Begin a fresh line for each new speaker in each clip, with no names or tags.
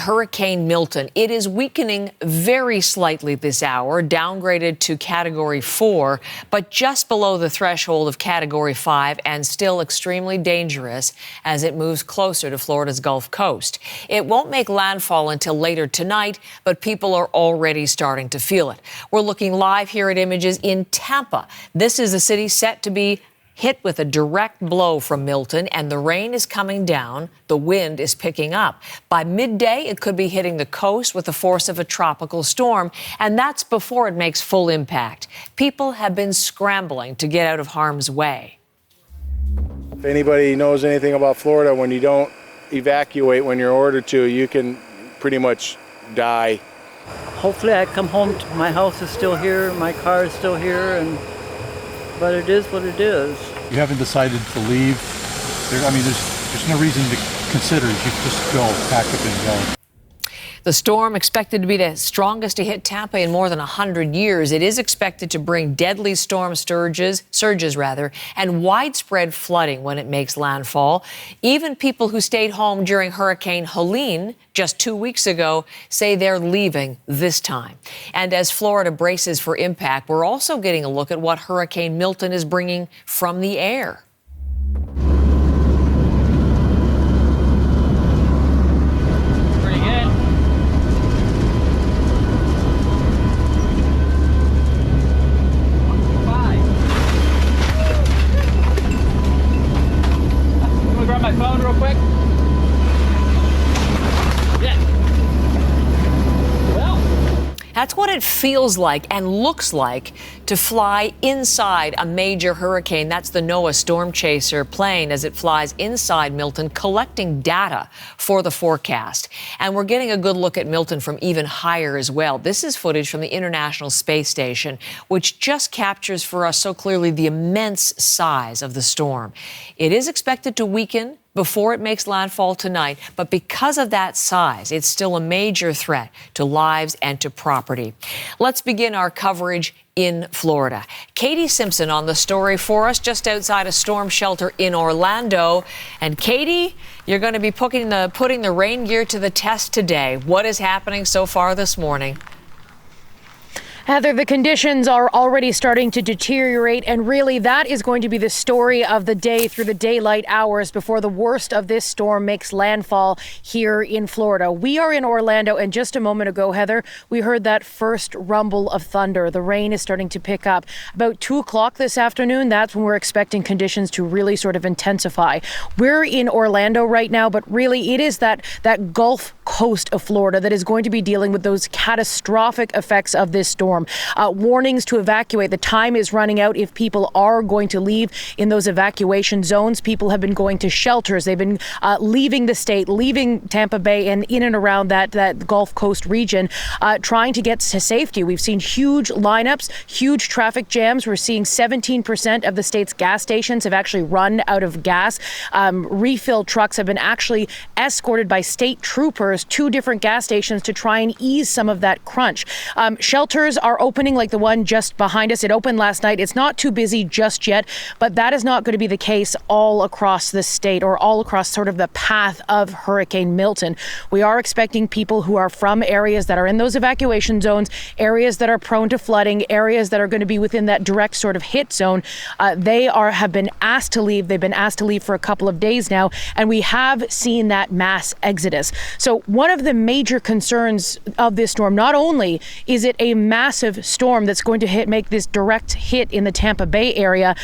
Hurricane Milton. It is weakening very slightly this hour, downgraded to Category 4, but just below the threshold of Category 5 and still extremely dangerous as it moves closer to Florida's Gulf Coast. It won't make landfall until later tonight, but people are already starting to feel it. We're looking live here at Images in Tampa. This is a city set to be hit with a direct blow from Milton, and the rain is coming down. The wind is picking up. By midday, it could be hitting the coast with the force of a tropical storm, and that's before it makes full impact. People have been scrambling to get out of harm's way.
If anybody knows anything about Florida, when you don't evacuate when you're ordered to, you can pretty much die.
Hopefully I come home, my house is still here, my car is still here, but it is what it is.
You haven't decided to leave. There's no reason to consider it. You just go, pack up and go.
The storm expected to be the strongest to hit Tampa in more than 100 years. It is expected to bring deadly storm surges, and widespread flooding when it makes landfall. Even people who stayed home during Hurricane Helene just 2 weeks ago say they're leaving this time. And as Florida braces for impact, we're also getting a look at what Hurricane Milton is bringing from the air.
My phone real quick. Yeah. Well,
that's what it feels like and looks like to fly inside a major hurricane. That's the NOAA Storm Chaser plane as it flies inside Milton, collecting data for the forecast. And we're getting a good look at Milton from even higher as well. This is footage from the International Space Station, which just captures for us so clearly the immense size of the storm. It is expected to weaken before it makes landfall tonight, but because of that size, it's still a major threat to lives and to property. Let's begin our coverage in Florida. Katie Simpson on the story for us just outside a storm shelter in Orlando. And Katie, you're going to be putting the rain gear to the test today. What is happening so far this morning?
Heather, the conditions are already starting to deteriorate, and really that is going to be the story of the day through the daylight hours before the worst of this storm makes landfall here in Florida. We are in Orlando, and just a moment ago, Heather, we heard that first rumble of thunder. The rain is starting to pick up. About 2 o'clock this afternoon, that's when we're expecting conditions to really sort of intensify. We're in Orlando right now, but really it is that Gulf Coast of Florida that is going to be dealing with those catastrophic effects of this storm. Warnings to evacuate. The time is running out if people are going to leave in those evacuation zones. People have been going to shelters. They've been leaving the state, leaving Tampa Bay and in and around that Gulf Coast region, trying to get to safety. We've seen huge lineups, huge traffic jams. We're seeing 17% of the state's gas stations have actually run out of gas. Refill trucks have been actually escorted by state troopers to different gas stations to try and ease some of that crunch. Shelters are opening like the one just behind us. It opened last night. It's not too busy just yet, but that is not going to be the case all across the state or all across sort of the path of Hurricane Milton. We are expecting people who are from areas that are in those evacuation zones, areas that are prone to flooding, areas that are going to be within that direct sort of hit zone. They have been asked to leave. They've been asked to leave for a couple of days now, and we have seen that mass exodus. So one of the major concerns of this storm, not only is it a massive storm that's going to make this direct hit in the Tampa Bay area,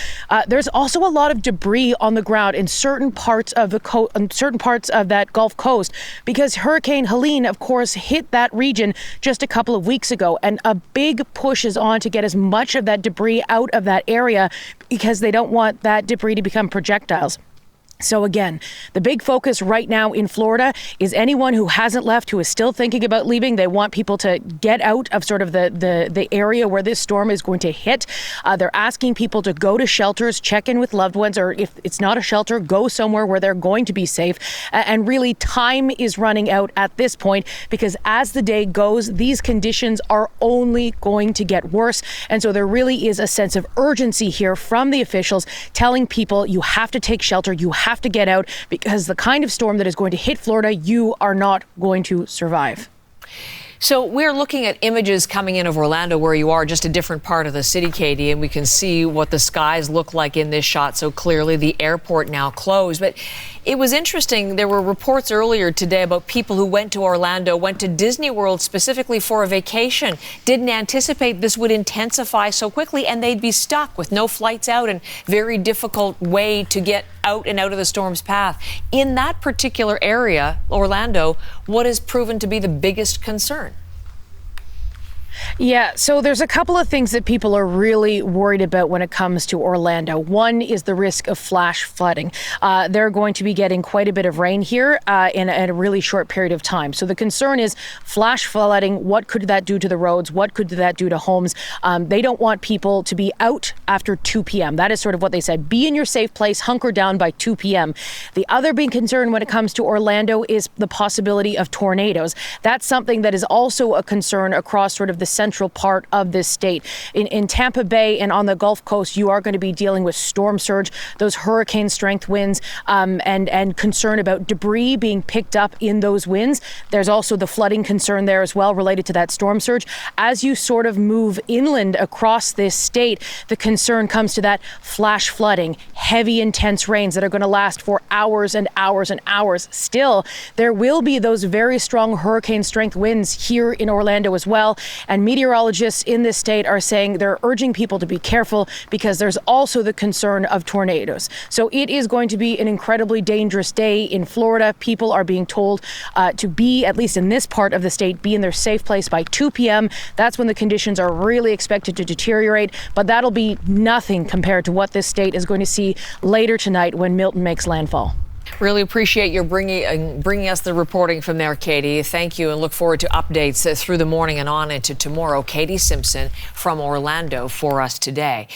there's also a lot of debris on the ground in certain parts of that Gulf Coast, because Hurricane Helene, of course, hit that region just a couple of weeks ago, and a big push is on to get as much of that debris out of that area because they don't want that debris to become projectiles. So again, the big focus right now in Florida is anyone who hasn't left, who is still thinking about leaving. They want people to get out of sort of the area where this storm is going to hit. They're asking people to go to shelters, check in with loved ones, or if it's not a shelter, go somewhere where they're going to be safe. And really, time is running out at this point because as the day goes, these conditions are only going to get worse. And so there really is a sense of urgency here from the officials telling people you have to take shelter, you have to get out because the kind of storm that is going to hit Florida, you are not going to survive.
So we're looking at images coming in of Orlando where you are, just a different part of the city, Katie, and we can see what the skies look like in this shot. So clearly the airport now closed. But it was interesting. There were reports earlier today about people who went to Orlando, went to Disney World specifically for a vacation, didn't anticipate this would intensify so quickly, and they'd be stuck with no flights out and very difficult way to get out and out of the storm's path. In that particular area, Orlando, what has proven to be the biggest concern?
Yeah, so there's a couple of things that people are really worried about when it comes to Orlando. One is the risk of flash flooding. They're going to be getting quite a bit of rain here in a really short period of time. So the concern is flash flooding. What could that do to the roads? What could that do to homes? They don't want people to be out after 2 p.m. That is sort of what they said. Be in your safe place, hunker down by 2 p.m. The other big concern when it comes to Orlando is the possibility of tornadoes. That's something that is also a concern across sort of the central part of this state. In Tampa Bay and on the Gulf Coast, you are going to be dealing with storm surge, those hurricane strength winds, and concern about debris being picked up in those winds. There's also the flooding concern there as well related to that storm surge. As you sort of move inland across this state, the concern comes to that flash flooding, heavy, intense rains that are going to last for hours and hours and hours. Still, there will be those very strong hurricane strength winds here in Orlando as well. And meteorologists in this state are saying they're urging people to be careful because there's also the concern of tornadoes. So it is going to be an incredibly dangerous day in Florida. People are being told to be, at least in this part of the state, be in their safe place by 2 p.m. That's when the conditions are really expected to deteriorate. But that'll be nothing compared to what this state is going to see later tonight when Milton makes landfall.
Really appreciate your bringing us the reporting from there, Katie. Thank you, and look forward to updates through the morning and on into tomorrow. Katie Simpson from Orlando for us today.